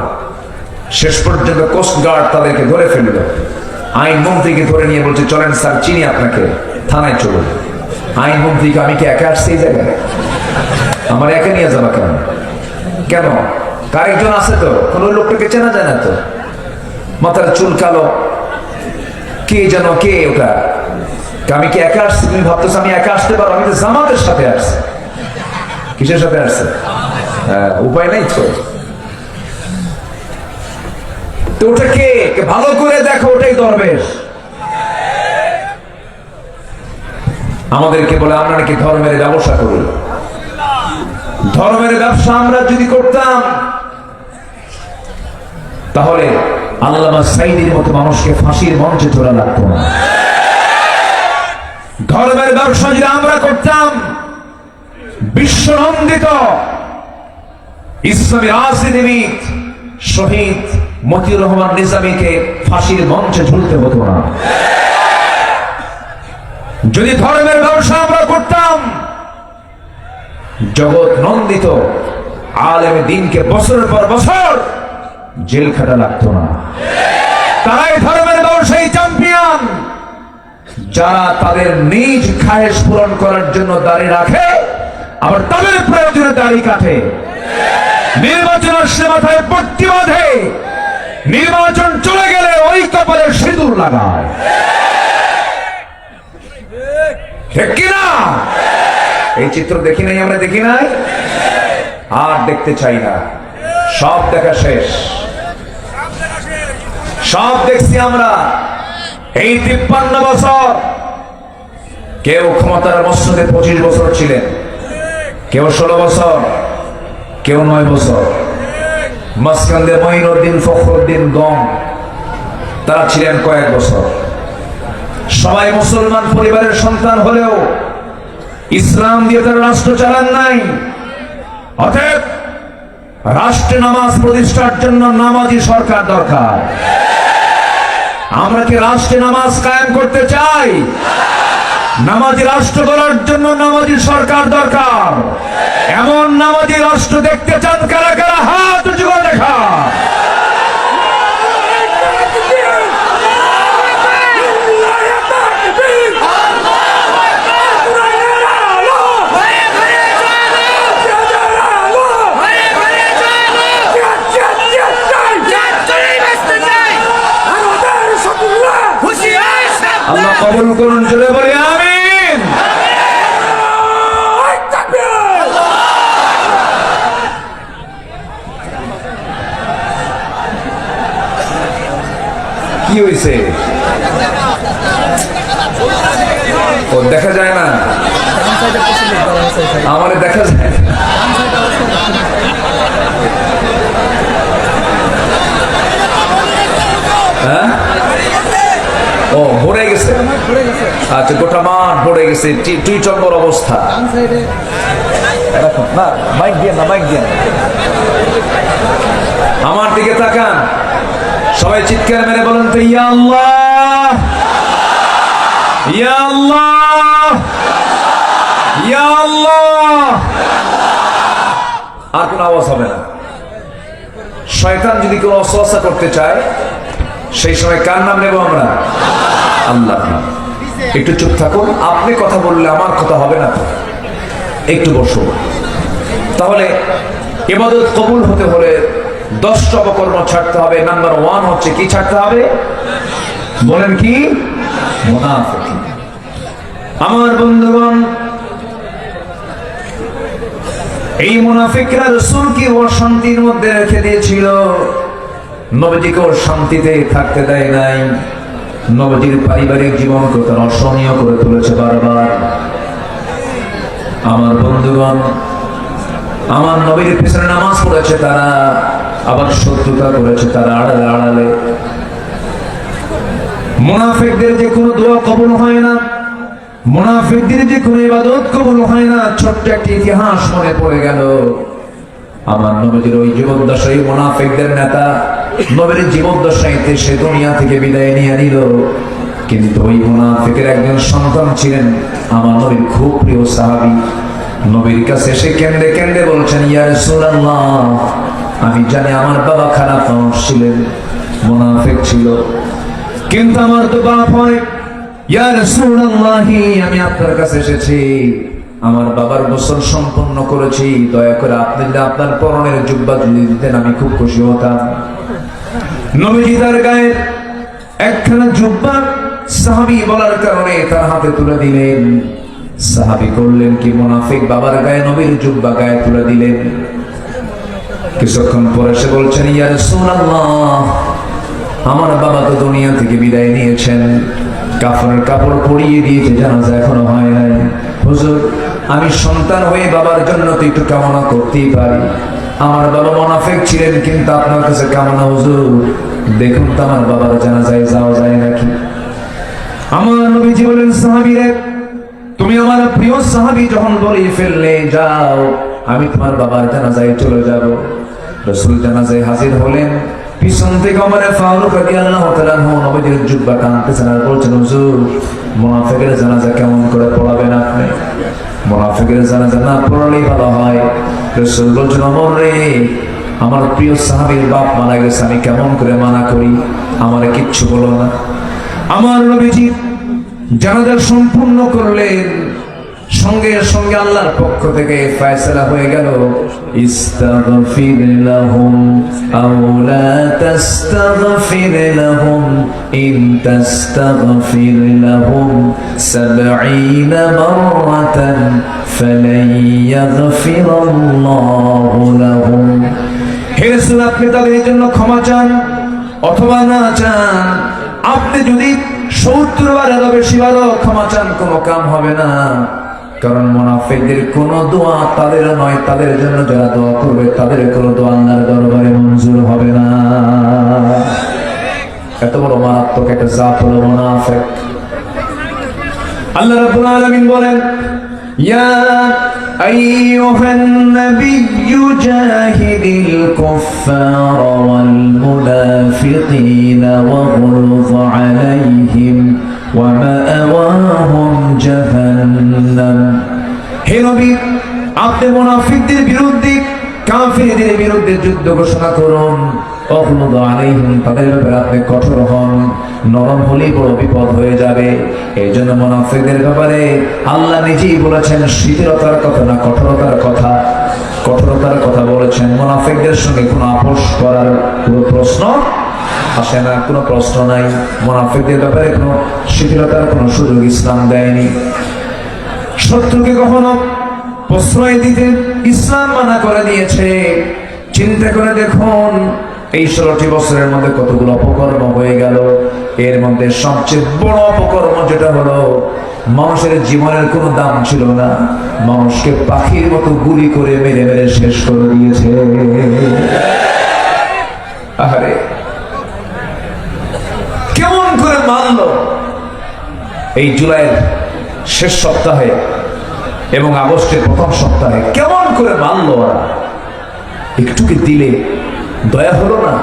শেষ পর্যন্ত কোস্ট গার্ড তাদেরকে ধরে ফেলল। আইনমন্ত্রীকে ধরে নিয়ে বলছে চলেন স্যার, চিনি আপনাকে, থানায় চলুন। আইনমন্ত্রীকে, আমি কি একা আসছি এই জায়গায়? আমার একা নিয়ে যাবা কেন? কেন আরেকজন আছে তো? কোন লোকটাকে চেনা যায় না তো, মাথার চুল কালো, কে যেন, কে ওটা? আমি কি একা আসছি? তুমি ভাবতেছ আমি একা আসতে পারো? আমি তো জামাতের সাথে আসছি। কিসের সাথে আসছে? উপায় নাই তো। তো ওটা কে? ভালো করে দেখো, ওটাই দরবেশ। আমাদেরকে বলে আমরা নাকি ধর্মের ব্যবসা করি। ধর্মের ব্যবসা আমরা যদি করতাম, তাহলে আল্লামা সাঈদীর মতো মানুষকে ফাঁসির মঞ্চে তোলা লাগতো না। ধর্মের ব্যবসা যদি আমরা করতাম, বিশ্বনন্দিত ইসলামী রাজনীতিবিদ শহীদ মতিউর রহমান নিজামীকে ফাঁসির মঞ্চে ঝুলতে হতো না। যদি ধর্মের ব্যবসা আমরা করতাম, জগৎ নন্দিত আলেমে দ্বীনকে বছরের পর বছর জেল খাটা লাগতো না। তারাই ধর্মের ব্যবসায়ী চ্যাম্পিয়ন, যারা তাদের নিজ খায়েশ পূরণ করার জন্য দাড়ি রাখে, আবার তাদের প্রয়োজনে দাড়ি কাটে। নির্বাচন আসলে মাথায় পট্টি বাঁধে, নির্বাচন চলে গেলে ওই কপালে সিঁদুর লাগায়। ঠিক কিনা? এই চিত্র দেখি নাই আমরা, দেখি নাই, আর দেখতে চাই না। সব দেখা শেষ, সব দেখছি আমরা। এই 53 বছর, কেউ ক্ষমতার মসনদে 25 বছর ছিলেন, কেউ 16 বছর, কেউ 9 বছর। মাঝখানে মঈনুদ্দিন, ফখরুদ্দিন, গম, তারা ছিলেন কয়েক বছর। সবাই মুসলমান পরিবারের সন্তান হলেও ইসলাম দিয়ে তারা রাষ্ট্র চালান নাই। অতএব রাষ্ট্রে নামাজ প্রতিষ্ঠার জন্য নামাজি সরকার দরকার। আমরা কি রাষ্ট্রে নামাজ কায়েম করতে চাই? নামাজি রাষ্ট্র গড়ার জন্য নামাজি সরকার দরকার। এমন নামাজি রাষ্ট্র দেখতে চান কারা কারা? হাত উঁচু করে দেখা। আল্লাহ কবুল করুন, জোরে বলি আমিন। কি হয়েছে? ও দেখা যায় না, আমার দেখা যায়। হ্যাঁ, ও ভরে গেছে। আচ্ছা, গোটা মাঠ ভরে গেছে, টুই চম্বর অবস্থা। না, মাইক দিয়ে না, মাইক দিয়ে না। আমার দিকে তাকান, সবাই চিৎকার মেরে বলেন তো, ইয়া আল্লাহ, ইয়া আল্লাহ, ইয়া আল্লাহ। আর কোন আওয়াজ হবে না। শয়তান যদি কোনো অসওয়াসা করতে চায়, সেই সময় কার নাম নেব আমরা? আল্লাহ। একটু চুপ থাকুন, আপনি কথা বললে আমার কথা হবে না তো, একটু বসুন। তাহলে ইবাদত কবুল হতে হলে 10টা অপকর্ম ছাড়তে হবে। নাম্বার 1 হচ্ছে কি ছাড়তে হবে? বলেন কি? মুনাফিক। আমার বন্ধুগণ, এই মুনাফিকরা রাসূলকে অশান্তির মধ্যে রেখে দিয়েছিল, নবীজিকেও শান্তিতে থাকতে দেয় নাই, নবীজির পারিবারিক জীবনকে তারা অসহনীয় করে তুলেছে বারবার। আমার বন্ধুগণ, আমার নবীর পিছনে নামাজ পড়েছে তারা, আবার শত্রুতা করেছে তারা আড়ালে আড়ালে। মুনাফিকদের যে কোনো দোয়া কবুল হয় না, মুনাফিকদের যে কোনো ইবাদত কবুল হয় না। ছোট্ট একটি ইতিহাস মনে পড়ে গেল। আমার নবীর ওই জীবদ্দশায় মুনাফিকদের নেতা নবীর জীবদ্দশাইতে সে দুনিয়া থেকে বিদায় নিয়ে নিল, কিন্তু ওই মুনাফিকের একজন সন্তান ছিলেন আমার নবীর খুব প্রিয় সাহাবী। নবীর কাছে এসে কেঁদে কেঁদে বলছেন, ইয়া রাসূলুল্লাহ, আমি জানি আমার বাবা খারাপ মানুষ ছিলেন, মুনাফিক ছিল, কিন্তু আমার তো বাপ হয়। ইয়া রাসূলুল্লাহ, আমি আপনার কাছে এসেছি, আমার বাবার গোসল সম্পন্ন করেছি, দয়া করে আপনি যদি আপনার পরনের জুব্বা যদি দিতেন আমি খুব খুশি হতাম। নবীজি তার গায়ে একখানা জুব্বা সাহাবী বলার কারণে তার হাতে তুলে দিলেন। সাহাবী করলেন কি, মুনাফিক বাবার গায়ে নবীর জুব্বা গায়ে তুলে দিলেন। কিছুক্ষণ পরে সে বলছেন, ইয়া রাসূলুল্লাহ, আমার বাবা তো দুনিয়া থেকে বিদায় নিয়েছেন, কাফনের কাপড় পরিয়ে দিয়েছে, জানাজা এখনো হয় নাই। হুজুর, আমি সন্তান হয়ে বাবার জন্য তো একটু কামনা করতেই পারি। আমার বাবা মুনাফিক ছিলেন, কিন্তু আপনার কাছে কামনা হুজুর, দেখুন তো আমার বাবার জানাজায় যাওয়া যায় নাকি। আমার নবীজি বলেন, সাহাবীরে, তুমি আমার প্রিয় সাহাবী যখন বলে ফেললে, যাও, আমি তোমার বাবার জানাজায় চলে যাব। রাসূল জানাজায় হাজির হলেন। পিছন থেকে ওমর ফারুক রাদিয়াল্লাহু তাআলা নবীজির জুব্বা টানতেছেন আর বলছেন, হুজুর, মুনাফিকের জানাজা কেমন করে পড়াবেন আপনি? মুনাফিকের জানাজা না পড়ালেই ভালো হয়। রাসূল বলছেন, ওমর রে, আমার প্রিয় সাহাবীর বাপ মারা গেছে, আমি কেমন করে মানা করি, আমারে কিচ্ছু বলো না। আমার নবীজি জানাজা সম্পূর্ণ করলেন, সঙ্গে সঙ্গে আল্লাহর পক্ষ থেকে ফয়সালা হয়ে গেল, ইস্তাগফির লাহুম আও লা তাস্তাগফির লাহুম ইন তাস্তাগফির লাহুম 70 মাররাতান ফালান ইয়াগফিরাল্লাহু লাহুম। হে রাসূল, আপনি তাদের জন্য ক্ষমা চান অথবা না চান, আপনি যদি 70 বারের বেশি বারও ক্ষমা চান, কোনো কাম হবে না। কারণ মুনাফিকদের কোন দোয়া তাদের নয়, তাদের জন্য যারা দোয়া করবে তাদের কোনো দোয়া আল্লাহর দরবারে মঞ্জুর হবে না। এত বড় মারাত্মক একটা জাত হলো মুনাফিক। আল্লাহ রাব্বুল আলামিন বলেন, ইয়া আইয়ুহান নাবিয়্যু জাহিদিল কুফফারা ওয়াল মুনাফিকিনা ওয়াগলুয আলাইহিম ওয়া মাআওয়াহুম জাহান্নাম। হে নবী, আপনি মুনাফিকদের বিরুদ্ধে, কাফিরদের বিরুদ্ধে যুদ্ধ ঘোষণা করুন। ওয়াগলুয আলাইহিম, তাদের ব্যাপারে আপনি কঠোর হন, নরম হলেই বড় বিপদ হয়ে যাবে। এই জন্য মুনাফিকদের ব্যাপারে আল্লাহ নিজেই বলেছেন শিথিলতার কথা না কঠোরতার কথা। কঠোরতার কথা বলেছেন। মুনাফিকদের সঙ্গে কোনো আপোষ করার কোনো প্রশ্ন আসে না, কোনো প্রশ্ন নাই। মুনাফিকদের ব্যাপারে কোনো শিথিলতার কোনো সুযোগ ইসলাম দেয়নি। শত্রুকে কখনো প্রশ্রয় দিতে ইসলাম মানা করে দিয়েছে। চিন্তা করে দেখুন, এই 16টি বছরের মধ্যে কতগুলো অপকর্ম হয়ে গেল। এর মধ্যে সবচেয়ে বড় অপকর্ম যেটা হলো, মানুষের জীবনের কোনো দাম ছিল না, মানুষকে পাখির মতো গুলি করে মেরে মেরে শেষ করে দিয়েছে। আরে কেমন করে মানলো এই জুলাইয়ের শেষ সপ্তাহে এবং আগস্টের প্রথম সপ্তাহে, কেমন করে মানলো ওরা? একটুকে দিলে দয়া হলো না?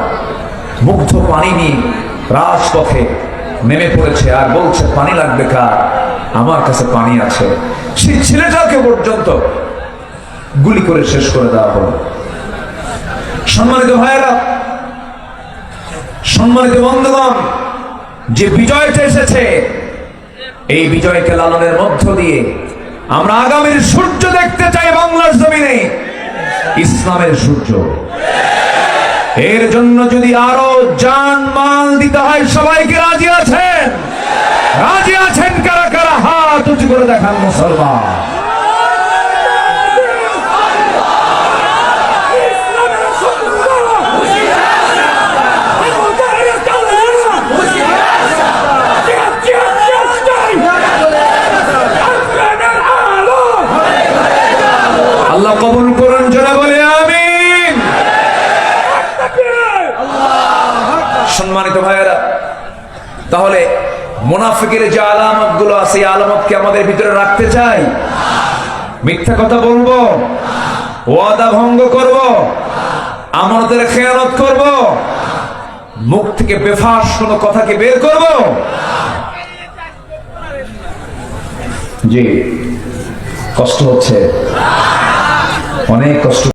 মুগ্ধ পানি নিয়ে রাজপথে নেমে পড়েছে আর বলছে, পানি লাগবে কার? আমার কাছে পানি আছে। সেই ছেলেটাকে পর্যন্ত গুলি করে শেষ করে দেওয়া হলো। সম্মানিত ভাইয়েরা, সম্মানিত বন্ধুগণ, যে বিজয়টা এসেছে, এই বিজয়কে লালনের মধ্য দিয়ে আমরা আগামীর সূর্য দেখতে চাই বাংলার জমিনে, ইসলামের সূর্য। এর জন্য যদি আরো জান মাল দিতে হয়, সবাইকে রাজি আছেন? রাজি আছেন কারা কারা? হাত উঁচু করে দেখান মুসলমান। ইসলামের শত্রুরা ভারতের দালালেরা আফগানের আলো। আল্লাহ কবুল করুন, জোরে বলে আমিন। সম্মানিত ভাইয়েরা, তাহলে মুনাফিকের যে আলামত গুলো আছে, এই আলামতকে আমাদের ভিতরে রাখতে চাই? মিথ্যা কথা বলবো, ওয়াদা ভঙ্গ করব, আমানতের খেয়ানত করব, মুখ থেকে বেফাস কোনো কথাকে বের করব? জি, কষ্ট হচ্ছে, অনেক কষ্ট।